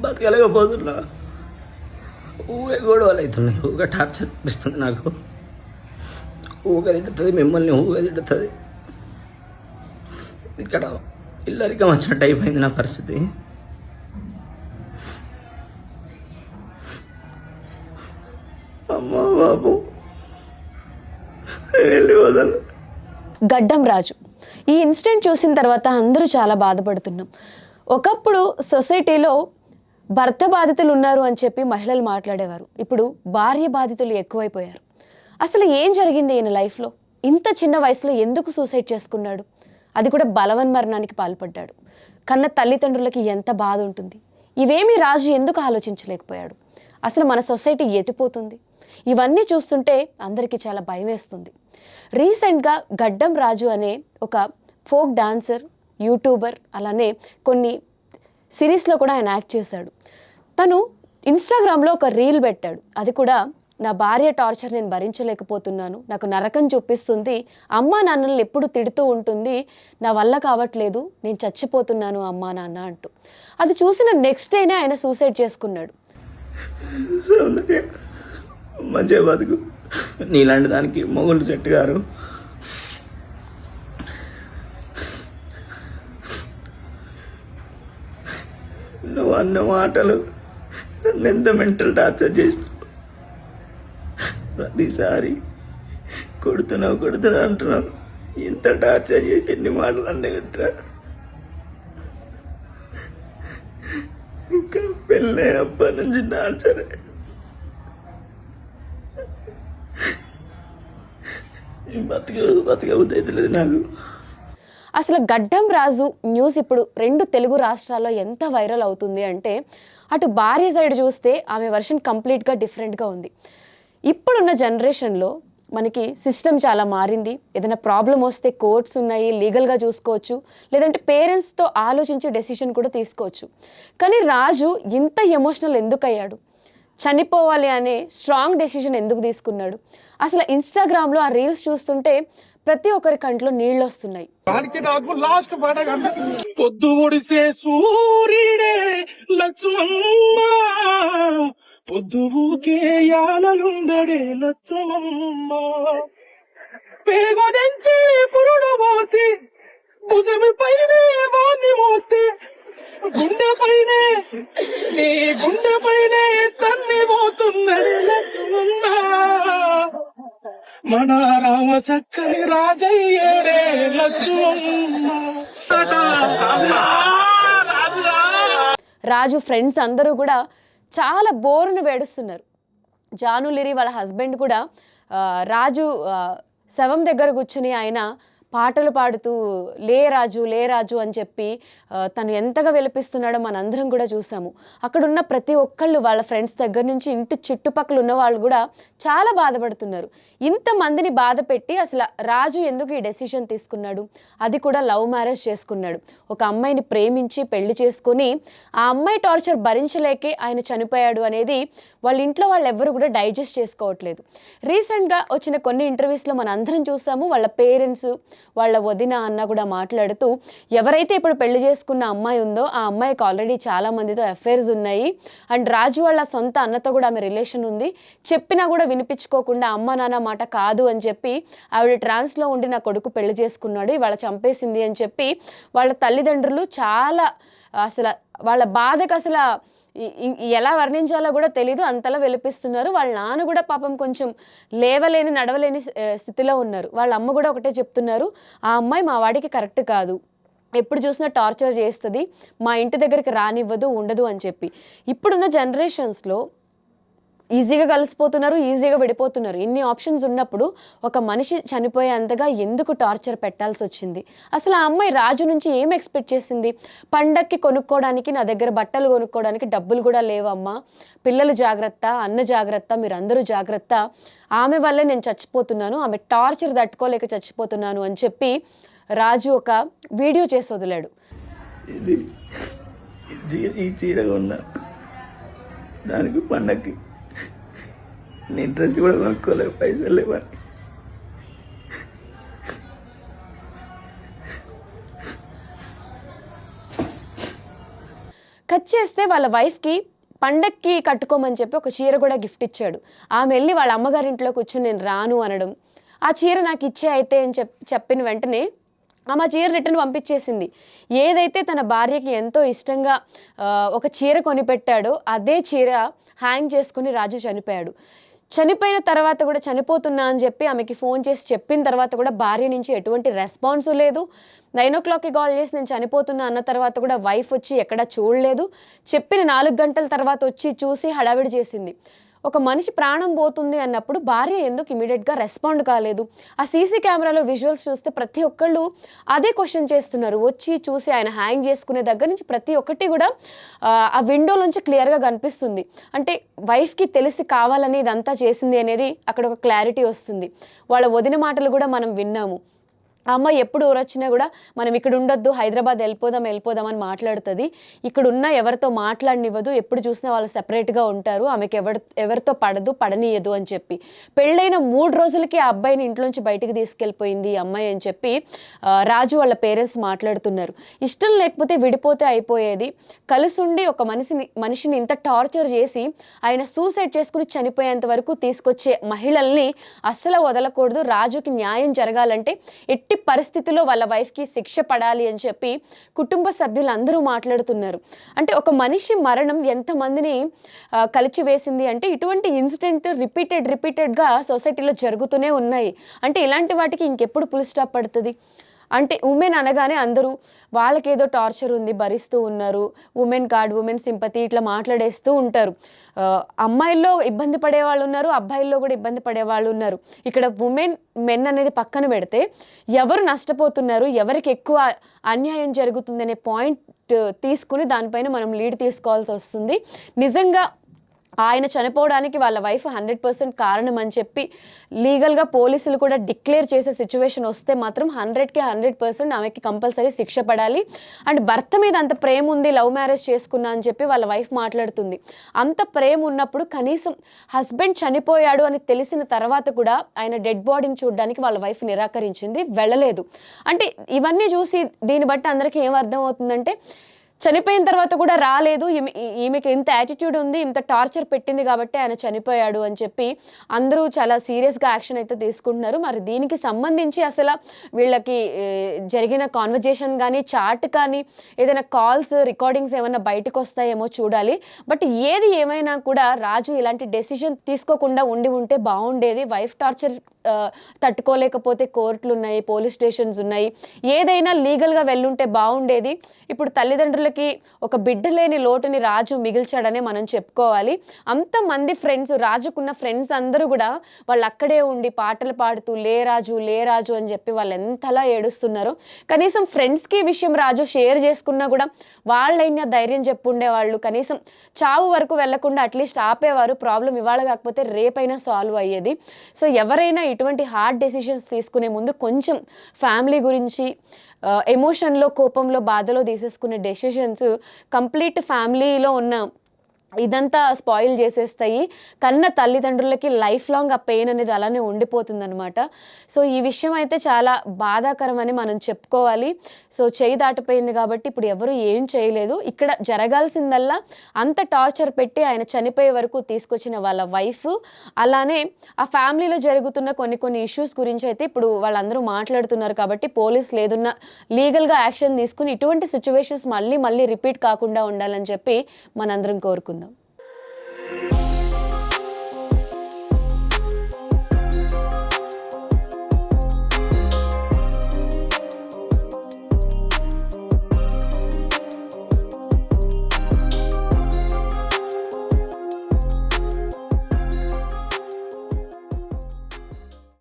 బతకలేకపోతున్నా. ఊగే గొడవలు అవుతున్నాయి, ఊగా టార్చర్ అనిపిస్తుంది నాకు. ఊగా తిడుతుంది, మిమ్మల్ని ఊగా తిడుతుంది. ఇక్కడ ఇల్లరికం వచ్చినట్టు అయిపోయింది నా పరిస్థితి. అమ్మా బాబు వెళ్ళి వదలు. గడ్డం రాజు ఈ ఇన్సిడెంట్ చూసిన తర్వాత అందరూ చాలా బాధపడుతున్నాం. ఒకప్పుడు సొసైటీలో భర్త బాధితులు ఉన్నారు అని చెప్పి మహిళలు మాట్లాడేవారు. ఇప్పుడు భార్య బాధితులు ఎక్కువైపోయారు. అసలు ఏం జరిగింది ఈయన లైఫ్లో? ఇంత చిన్న వయసులో ఎందుకు సూసైడ్ చేసుకున్నాడు? అది కూడా బలవన్మరణానికి పాల్పడ్డాడు. కన్న తల్లిదండ్రులకి ఎంత బాధ ఉంటుంది. ఇవేమీ రాజు ఎందుకు ఆలోచించలేకపోయాడు? అసలు మన సొసైటీ ఎటుపోతుంది? ఇవన్నీ చూస్తుంటే అందరికీ చాలా భయం వేస్తుంది. రీసెంట్గా గడ్డం రాజు అనే ఒక ఫోక్ డాన్సర్, యూట్యూబర్, అలానే కొన్ని సిరీస్లో కూడా ఆయన యాక్ట్ చేశాడు. తను ఇన్స్టాగ్రామ్లో ఒక రీల్ పెట్టాడు. అది కూడా, నా భార్య టార్చర్ నేను భరించలేకపోతున్నాను, నాకు నరకం చూపిస్తుంది, అమ్మా నాన్నల్ని ఎప్పుడు తిడుతూ ఉంటుంది, నా వల్ల కావట్లేదు, నేను చచ్చిపోతున్నాను అమ్మా నాన్న అంటూ. అది చూసిన నెక్స్ట్ డేనే ఆయన సూసైడ్ చేసుకున్నాడు. మంచిగా బతుకు, నీలాంటి దానికి మొగుళ్ళు సెట్ గారు. నువ్వు అన్న మాటలు నన్ను ఎంత మెంటల్ టార్చర్ చేసిన. ప్రతిసారి కొడుతున్నావు అంటున్నావు. ఇంత టార్చర్ చేసి ఎన్ని మాటలు అన్నగట్రా. ఇంకా పెళ్ళైనప్పటి నుంచి టార్చర్. బతకవుతుంది నాకు. అసలు గడ్డం రాజు న్యూస్ ఇప్పుడు 2 తెలుగు రాష్ట్రాల్లో ఎంత వైరల్ అవుతుంది అంటే, అటు భార్య సైడ్ చూస్తే ఆమె వర్షన్ కంప్లీట్గా డిఫరెంట్గా ఉంది. ఇప్పుడున్న జనరేషన్లో మనకి సిస్టమ్ చాలా మారింది. ఏదైనా ప్రాబ్లం వస్తే కోర్ట్స్ ఉన్నాయి, లీగల్గా చూసుకోవచ్చు, లేదంటే పేరెంట్స్తో ఆలోచించి డెసిషన్ కూడా తీసుకోవచ్చు. కానీ రాజు ఇంత ఎమోషనల్ ఎందుకు అయ్యాడు? చనిపోవాలి అనే స్ట్రాంగ్ డెసిషన్ ఎందుకు తీసుకున్నాడు? అసలు ఇన్స్టాగ్రామ్లో ఆ రీల్స్ చూస్తుంటే ప్రతి ఒక్కరి కంట్లో నీళ్ళు వస్తున్నాయి. నాకు లాస్ట్ పాట పొద్దు ఒడిసే సూర్యుడే లక్ష్మమ్మ, పొద్దు ఊకే యాలలుండడే లక్ష్మమ్మ, పేగొంచి పురుడు పోసి భుజమి పైనే వాణ్ణి మోస్తే గుండె పైనే నీ గుండె పైనే తన్ని పోతున్నది లక్ష్మమ్మ, మన రామ చక్కని రాజయ్యేడే లక్ష్మమ్మ. రాజు ఫ్రెండ్స్ అందరూ కూడా చాలా బోరును వేడుస్తున్నారు. జానులిరి వాళ్ళ హస్బెండ్ కూడా రాజు శవం దగ్గర కూర్చుని ఆయన పాటలు పాడుతూ లే రాజు అని చెప్పి తను ఎంతగా విలపిస్తున్నాడో మనందరం కూడా చూసాము. అక్కడున్న ప్రతి ఒక్కళ్ళు వాళ్ళ ఫ్రెండ్స్ దగ్గర నుంచి ఇంటి చుట్టుపక్కల ఉన్న వాళ్ళు కూడా చాలా బాధపడుతున్నారు. ఇంతమందిని బాధ పెట్టి అసలు రాజు ఎందుకు ఈ డెసిషన్ తీసుకున్నాడు? అది కూడా లవ్ మ్యారేజ్ చేసుకున్నాడు. ఒక అమ్మాయిని ప్రేమించి పెళ్లి చేసుకుని ఆ అమ్మాయి టార్చర్ భరించలేకే ఆయన చనిపోయాడు అనేది వాళ్ళ ఇంట్లో వాళ్ళు ఎవ్వరు కూడా డైజెస్ట్ చేసుకోవట్లేదు. రీసెంట్గా వచ్చిన కొన్ని ఇంటర్వ్యూస్లో మన అందరం చూసాము. వాళ్ళ పేరెంట్స్, వాళ్ళ వదిన అన్న కూడా మాట్లాడుతూ, ఎవరైతే ఇప్పుడు పెళ్లి చేసుకున్న అమ్మాయి ఉందో ఆ అమ్మాయికి ఆల్రెడీ చాలా మందితో అఫైర్స్ ఉన్నాయి అండ్ రాజు వాళ్ళ సొంత అన్నతో కూడా ఆమె రిలేషన్ ఉంది, చెప్పినా కూడా వినిపించుకోకుండా అమ్మ నాన్న మాట కాదు అని చెప్పి ఆవిడ ట్రాన్స్లో ఉండి నా కొడుకు పెళ్లి చేసుకున్నాడు, ఇవాళ చంపేసింది అని చెప్పి వాళ్ళ తల్లిదండ్రులు చాలా అసలు వాళ్ళ బాధకు అసలు ఎలా వర్ణించాలో కూడా తెలీదు, అంతలా విలపిస్తున్నారు. వాళ్ళ నాన్న కూడా పాపం కొంచెం లేవలేని నడవలేని స్థితిలో ఉన్నారు. వాళ్ళ అమ్మ కూడా ఒకటే చెప్తున్నారు, ఆ అమ్మాయి మా వాడికి కరెక్ట్ కాదు, ఎప్పుడు చూసినా టార్చర్ చేస్తుంది, మా ఇంటి దగ్గరికి రానివ్వదు, ఉండదు అని చెప్పి. ఇప్పుడున్న జనరేషన్స్లో ఈజీగా కలిసిపోతున్నారు, ఈజీగా విడిపోతున్నారు. ఇన్ని ఆప్షన్స్ ఉన్నప్పుడు ఒక మనిషి చనిపోయేంతగా ఎందుకు టార్చర్ పెట్టాల్సి వచ్చింది? అసలు ఆ అమ్మాయి రాజు నుంచి ఏం ఎక్స్పెక్ట్ చేసింది? పండక్కి కొనుక్కోవడానికి నా దగ్గర బట్టలు కొనుక్కోవడానికి డబ్బులు కూడా లేవమ్మా, పిల్లలు జాగ్రత్త, అన్న జాగ్రత్త, మీరందరూ జాగ్రత్త, ఆమె వల్లే నేను చచ్చిపోతున్నాను, ఆమె టార్చర్ తట్టుకోలేక చచ్చిపోతున్నాను అని చెప్పి రాజు ఒక వీడియో చేసి వదిలాడు. ఈ చీర కొన్నా, దానికి పండక్కి నేను డ్రెస్ కూడా కొనుక్కోలేవు, పైసలు లేవని. కట్ చేస్తే వాళ్ళ వైఫ్కి పండక్కి కట్టుకోమని చెప్పి ఒక చీర కూడా గిఫ్ట్ ఇచ్చాడు. ఆమె వెళ్ళి వాళ్ళ అమ్మగారింట్లో కూర్చొని నేను రాను అనడం, ఆ చీర నాకు ఇచ్చే అయితే అని చెప్పిన వెంటనే ఆమె చీర రిటర్న్ పంపించేసింది. ఏదైతే తన భార్యకి ఎంతో ఇష్టంగా ఒక చీర కొనిపెట్టాడో అదే చీర హ్యాంగ్ చేసుకుని రాజు చనిపోయాడు. చనిపోయిన తర్వాత కూడా చనిపోతున్నా అని చెప్పి ఆమెకి ఫోన్ చేసి చెప్పిన తర్వాత కూడా భార్య నుంచి ఎటువంటి రెస్పాన్సు లేదు. 9 o'clockకి కాల్ చేసి నేను చనిపోతున్నా అన్న తర్వాత కూడా వైఫ్ వచ్చి ఎక్కడా చూడలేదు. చెప్పిన 4 గంటల తర్వాత వచ్చి చూసి హడావిడి చేసింది. ఒక మనిషి ప్రాణం పోతుంది అన్నప్పుడు భార్య ఎందుకు ఇమీడియట్గా రెస్పాండ్ కాలేదు? ఆ సీసీ కెమెరాలో విజువల్స్ చూస్తే ప్రతి ఒక్కళ్ళు అదే క్వశ్చన్ చేస్తున్నారు. వచ్చి చూసి ఆయన హ్యాంగ్ చేసుకునే దగ్గర నుంచి ప్రతి ఒక్కటి కూడా ఆ విండో నుంచి క్లియర్గా కనిపిస్తుంది. అంటే వైఫ్కి తెలిసి కావాలని ఇదంతా చేసింది అనేది అక్కడ ఒక క్లారిటీ వస్తుంది. వాళ్ళ వదిన మాటలు కూడా మనం విన్నాము. ఆ అమ్మాయి ఎప్పుడు ఊరొచ్చినా కూడా మనం ఇక్కడ ఉండొద్దు, హైదరాబాద్ వెళ్ళిపోదాం అని మాట్లాడుతుంది. ఇక్కడ ఉన్న ఎవరితో మాట్లాడనివ్వదు, ఎప్పుడు చూసినా వాళ్ళు సెపరేట్గా ఉంటారు, ఆమెకి ఎవరితో పడనీయదు అని చెప్పి పెళ్ళైన 3 రోజులకి ఆ అబ్బాయిని ఇంట్లోంచి బయటికి తీసుకెళ్ళిపోయింది ఈ అమ్మాయి అని చెప్పి రాజు వాళ్ళ పేరెంట్స్ మాట్లాడుతున్నారు. ఇష్టం లేకపోతే విడిపోతే అయిపోయేది. కలిసి ఉండి ఒక మనిషిని ఇంత టార్చర్ చేసి ఆయన సూసైడ్ చేసుకుని చనిపోయేంత వరకు తీసుకొచ్చే మహిళల్ని అస్సలు వదలకూడదు. రాజుకి న్యాయం జరగాలంటే ఎట్టి పరిస్థితిలో వాళ్ళ వైఫ్కి శిక్ష పడాలి అని చెప్పి కుటుంబ సభ్యులు అందరూ మాట్లాడుతున్నారు. అంటే ఒక మనిషి మరణం ఎంతమందిని కలిచివేసింది అంటే ఇటువంటి ఇన్సిడెంట్ రిపీటెడ్గా సొసైటీలో జరుగుతూనే ఉన్నాయి. అంటే ఇలాంటి వాటికి ఇంకెప్పుడు ఫుల్ స్టాప్ పడుతుంది? అంటే ఉమెన్ అనగానే అందరూ వాళ్ళకేదో టార్చర్ ఉంది భరిస్తూ ఉన్నారు, ఉమెన్ కార్డ్, ఉమెన్ సింపతి ఇట్లా మాట్లాడేస్తూ ఉంటారు. అమ్మాయిల్లో ఇబ్బంది పడే వాళ్ళు ఉన్నారు, అబ్బాయిల్లో కూడా ఇబ్బంది పడే వాళ్ళు ఉన్నారు. ఇక్కడ మెన్ అనేది పక్కన పెడితే ఎవరు నష్టపోతున్నారు, ఎవరికి ఎక్కువ అన్యాయం జరుగుతుంది అనే పాయింట్ తీసుకుని దానిపైన మనం లీడ్ తీసుకోవాల్సి వస్తుంది. నిజంగా ఆయన చనిపోవడానికి వాళ్ళ వైఫ్ 100% కారణం అని చెప్పి లీగల్గా పోలీసులు కూడా డిక్లేర్ చేసే సిచ్యువేషన్ వస్తే మాత్రం 100కి 100% ఆమెకి కంపల్సరీ శిక్ష పడాలి. అండ్ భర్త మీద అంత ప్రేమ ఉంది, లవ్ మ్యారేజ్ చేసుకున్నా అని చెప్పి వాళ్ళ వైఫ్ మాట్లాడుతుంది. అంత ప్రేమ ఉన్నప్పుడు కనీసం హస్బెండ్ చనిపోయాడు అని తెలిసిన తర్వాత కూడా ఆయన డెడ్ బాడీని చూడడానికి వాళ్ళ వైఫ్ నిరాకరించింది, వెళ్ళలేదు. అంటే ఇవన్నీ చూసి దీన్ని బట్టి అందరికీ ఏం అర్థం అవుతుందంటే చనిపోయిన తర్వాత కూడా రాలేదు, ఈమెకి ఇంత యాటిట్యూడ్ ఉంది, ఇంత టార్చర్ పెట్టింది కాబట్టి ఆయన చనిపోయాడు అని చెప్పి అందరూ చాలా సీరియస్గా యాక్షన్ అయితే తీసుకుంటున్నారు. మరి దీనికి సంబంధించి అసలు వీళ్ళకి జరిగిన కాన్వర్జేషన్ కానీ చాట్ కానీ ఏదైనా కాల్స్ రికార్డింగ్స్ ఏమైనా బయటకు వస్తాయేమో చూడాలి. బట్ ఏది ఏమైనా కూడా రాజు ఇలాంటి డెసిషన్ తీసుకోకుండా ఉంటే బాగుండేది. వైఫ్ టార్చర్ తట్టుకోలేకపోతే కోర్టులు ఉన్నాయి, పోలీస్ స్టేషన్స్ ఉన్నాయి, ఏదైనా లీగల్గా వెళ్ళుంటే బాగుండేది. ఇప్పుడు తల్లిదండ్రులకి ఒక బిడ్డ లేని లోటుని రాజు మిగిల్చాడనే మనం చెప్పుకోవాలి. అంతమంది ఫ్రెండ్స్, రాజుకున్న ఫ్రెండ్స్ అందరూ కూడా వాళ్ళు అక్కడే ఉండి పాటలు పాడుతూ లే రాజు అని చెప్పి వాళ్ళు ఎంతలా ఏడుస్తున్నారో. కనీసం ఫ్రెండ్స్కి విషయం రాజు షేర్ చేసుకున్నా కూడా వాళ్ళైనా ధైర్యం చెప్పుండేవాళ్ళు, కనీసం చావు వరకు వెళ్లకుండా అట్లీస్ట్ ఆపేవారు. ప్రాబ్లం ఇవాళ కాకపోతే రేపైనా సాల్వ్ అయ్యేది. సో ఎవరైనా ఇటువంటి హార్డ్ డెసిషన్స్ తీసుకునే ముందు కొంచెం ఫ్యామిలీ గురించి ఎమోషన్లో, కోపంలో, బాధలో తీసేసుకునే డెసిషన్స్ కంప్లీట్ ఫ్యామిలీలో ఉన్న ఇదంతా స్పాయిల్ చేసేస్తాయి. కన్న తల్లిదండ్రులకి లైఫ్ లాంగ్ ఆ పెయిన్ అనేది అలానే ఉండిపోతుంది అనమాట. సో ఈ విషయం అయితే చాలా బాధాకరం అని మనం చెప్పుకోవాలి. సో చేయి దాటిపోయింది కాబట్టి ఇప్పుడు ఎవరు ఏం చేయలేదు. ఇక్కడ జరగాల్సిందల్లా అంత టార్చర్ పెట్టి ఆయన చనిపోయే వరకు తీసుకొచ్చిన వాళ్ళ వైఫ్, అలానే ఆ ఫ్యామిలీలో జరుగుతున్న కొన్ని ఇష్యూస్ గురించి అయితే ఇప్పుడు వాళ్ళందరూ మాట్లాడుతున్నారు. కాబట్టి పోలీసులు ఏదున్నా లీగల్గా యాక్షన్ తీసుకుని ఇటువంటి సిచ్యువేషన్స్ మళ్ళీ రిపీట్ కాకుండా ఉండాలని చెప్పి మనందరం కోరుకుందాం.